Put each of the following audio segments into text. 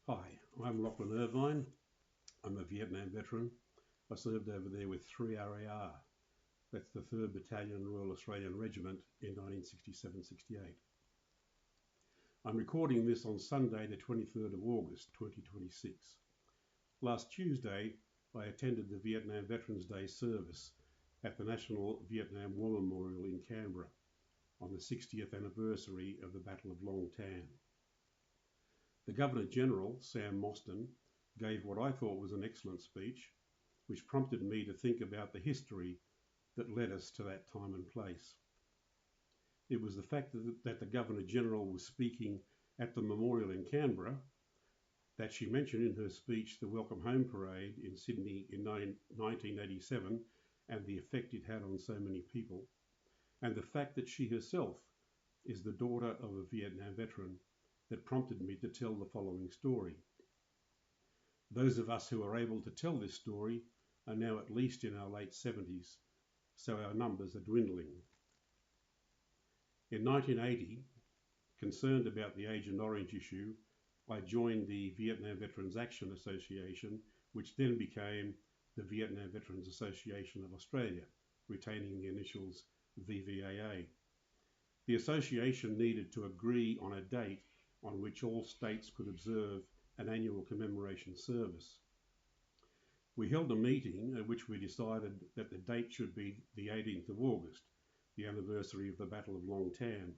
Hi, I'm Lachlan Irvine. I'm a Vietnam veteran. I served over there with 3 RAR. That's the 3rd Battalion Royal Australian Regiment in 1967-68. I'm recording this on Sunday the 23rd of August 2026. Last Tuesday I attended the Vietnam Veterans Day service at the National Vietnam War Memorial in Canberra on the 60th anniversary of the Battle of Long Tan. The Governor-General, Sam Mostyn, gave what I thought was an excellent speech, which prompted me to think about the history that led us to that time and place. It was the fact that the Governor-General was speaking at the memorial in Canberra, that she mentioned in her speech the Welcome Home Parade in Sydney in 1987 and the effect it had on so many people, and the fact that she herself is the daughter of a Vietnam veteran that prompted me to tell the following story. Those of us who are able to tell this story are now at least in our late 70s, so our numbers are dwindling. In 1980, concerned about the Agent Orange issue, I joined the Vietnam Veterans Action Association, which then became the Vietnam Veterans Association of Australia, retaining the initials VVAA. The association needed to agree on a date on which all states could observe an annual commemoration service. We held a meeting at which we decided that the date should be the 18th of August, the anniversary of the Battle of Long Tan.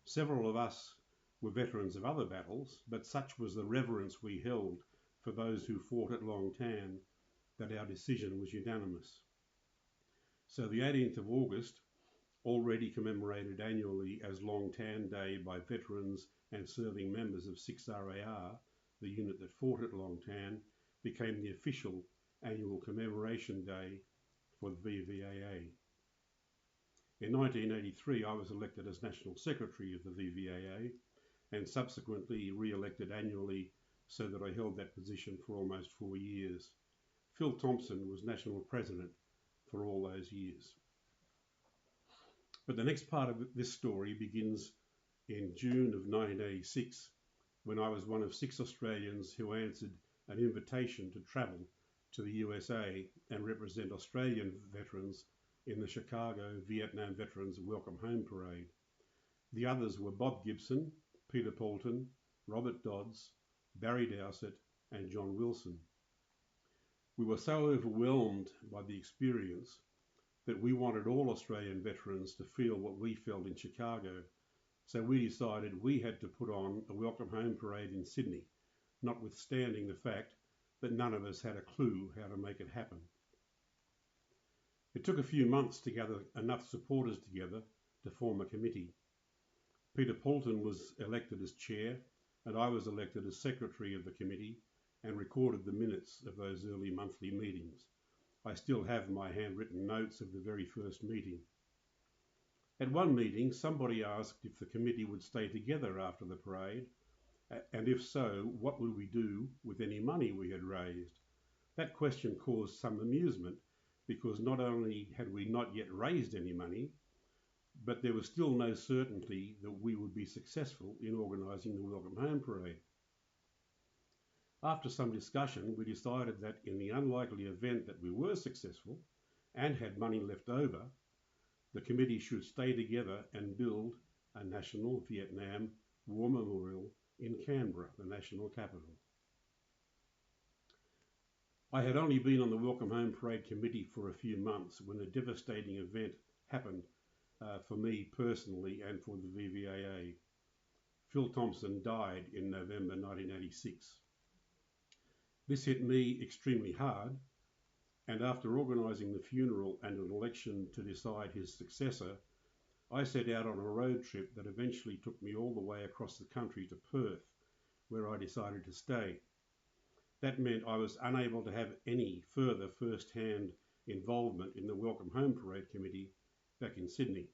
Several of us were veterans of other battles, but such was the reverence we held for those who fought at Long Tan that our decision was unanimous. So the 18th of August, already commemorated annually as Long Tan Day by veterans and serving members of 6 RAR, the unit that fought at Long Tan, became the official annual commemoration day for the VVAA. In 1983, I was elected as National Secretary of the VVAA and subsequently re-elected annually, so that I held that position for almost 4 years. Phil Thompson was National President for all those years. But the next part of this story begins in June of 1986, when I was one of 6 Australians who answered an invitation to travel to the USA and represent Australian veterans in the Chicago Vietnam Veterans Welcome Home Parade. The others were Bob Gibson, Peter Poulton, Robert Dodds, Barry Dowsett and John Wilson. We were so overwhelmed by the experience that we wanted all Australian veterans to feel what we felt in Chicago, so we decided we had to put on a Welcome Home Parade in Sydney, notwithstanding the fact that none of us had a clue how to make it happen. It took a few months to gather enough supporters together to form a committee. Peter Poulton was elected as chair, and I was elected as secretary of the committee and recorded the minutes of those early monthly meetings. I still have my handwritten notes of the very first meeting. At one meeting, somebody asked if the committee would stay together after the parade, and if so, what would we do with any money we had raised? That question caused some amusement, because not only had we not yet raised any money, but there was still no certainty that we would be successful in organising the Welcome Home Parade. After some discussion, we decided that in the unlikely event that we were successful and had money left over, the committee should stay together and build a National Vietnam War Memorial in Canberra, the national capital. I had only been on the Welcome Home Parade committee for a few months when a devastating event happened for me personally and for the VVAA. Phil Thompson died in November 1986. This hit me extremely hard, and after organising the funeral and an election to decide his successor, I set out on a road trip that eventually took me all the way across the country to Perth, where I decided to stay. That meant I was unable to have any further first-hand involvement in the Welcome Home Parade committee back in Sydney.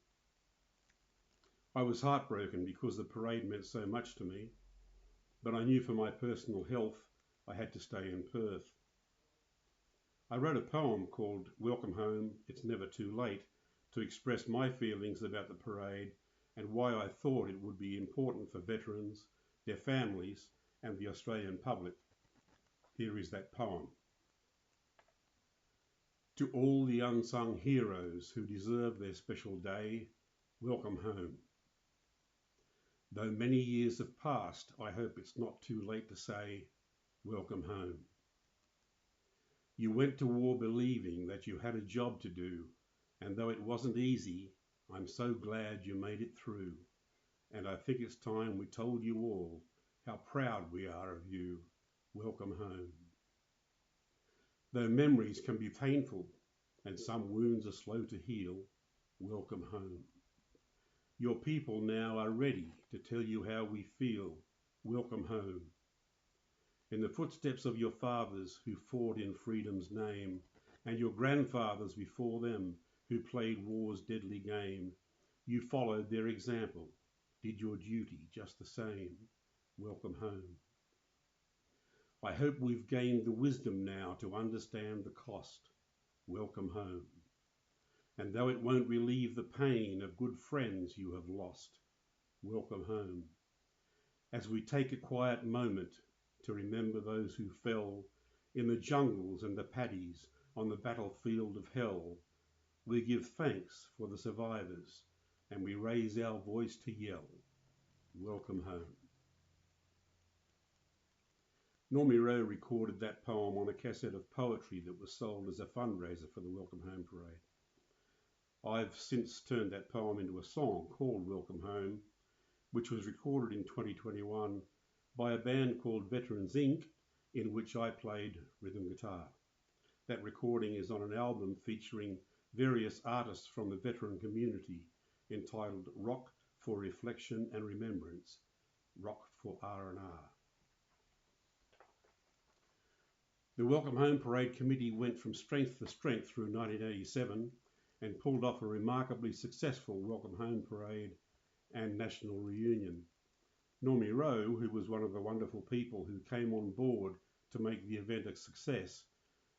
I was heartbroken because the parade meant so much to me, but I knew for my personal health I had to stay in Perth. I wrote a poem called Welcome Home, It's Never Too Late to express my feelings about the parade and why I thought it would be important for veterans, their families and the Australian public, here is that poem. To all the unsung heroes who deserve their special day, welcome home. Though many years have passed, I hope it's not too late to say, welcome home. You went to war believing that you had a job to do, and though it wasn't easy, I'm so glad you made it through. And I think it's time we told you all how proud we are of you. Welcome home. Though memories can be painful and some wounds are slow to heal, welcome home. Your people now are ready to tell you how we feel. Welcome home. In the footsteps of your fathers who fought in freedom's name, and your grandfathers before them who played war's deadly game, you followed their example, did your duty just the same. Welcome home. I hope we've gained the wisdom now to understand the cost. Welcome home. And though it won't relieve the pain of good friends you have lost, welcome home. As we take a quiet moment to remember those who fell in the jungles and the paddies on the battlefield of hell, we give thanks for the survivors and we raise our voice to yell, welcome home. Normie Rowe recorded that poem on a cassette of poetry that was sold as a fundraiser for the Welcome Home Parade. I've since turned that poem into a song called Welcome Home, which was recorded in 2021 by a band called Veterans Inc., in which I played rhythm guitar. That recording is on an album featuring various artists from the veteran community entitled Rock for Reflection and Remembrance, Rock for R&R. The Welcome Home Parade Committee went from strength to strength through 1987 and pulled off a remarkably successful Welcome Home Parade and national reunion. Normie Rowe, who was one of the wonderful people who came on board to make the event a success,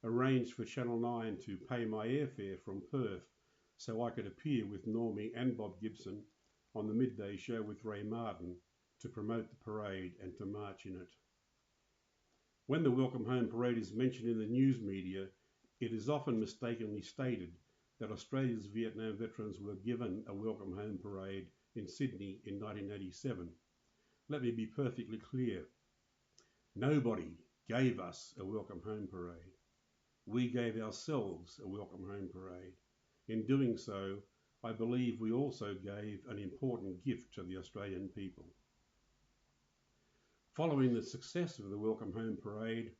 arranged for Channel 9 to pay my airfare from Perth so I could appear with Normie and Bob Gibson on the midday show with Ray Martin to promote the parade and to march in it. When the Welcome Home Parade is mentioned in the news media, it is often mistakenly stated that Australia's Vietnam veterans were given a Welcome Home Parade in Sydney in 1987. Let me be perfectly clear. Nobody gave us a Welcome Home Parade. We gave ourselves a Welcome Home Parade. In doing so, I believe we also gave an important gift to the Australian people. Following the success of the Welcome Home Parade,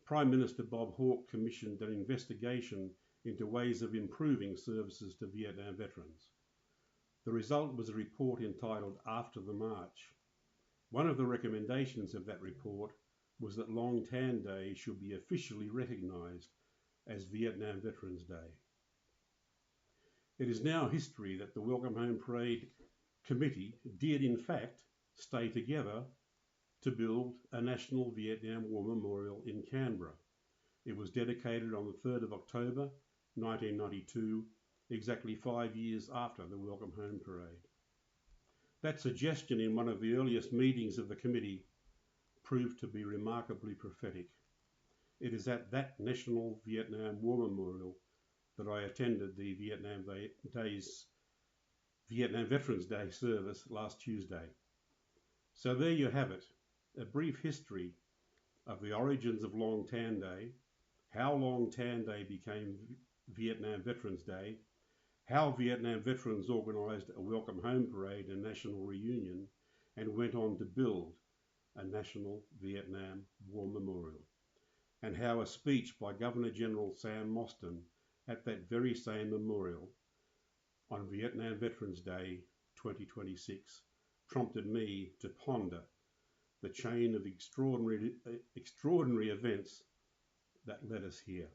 Prime Minister Bob Hawke commissioned an investigation into ways of improving services to Vietnam veterans. The result was a report entitled After the March. One of the recommendations of that report was that Long Tan Day should be officially recognised as Vietnam Veterans Day. It is now history that the Welcome Home Parade Committee did in fact stay together to build a National Vietnam War Memorial in Canberra. It was dedicated on the 3rd of October 1992, exactly 5 years after the Welcome Home Parade. That suggestion in one of the earliest meetings of the committee proved to be remarkably prophetic. It is at that National Vietnam War Memorial that I attended the Vietnam Veterans Day service last Tuesday. So there you have it, a brief history of the origins of Long Tan Day, how Long Tan Day became Vietnam Veterans Day, how Vietnam veterans organised a Welcome Home Parade and national reunion, and went on to build a National Vietnam War Memorial, and how a speech by Governor-General Sam Mostyn at that very same memorial on Vietnam Veterans Day 2026 prompted me to ponder the chain of extraordinary events that led us here.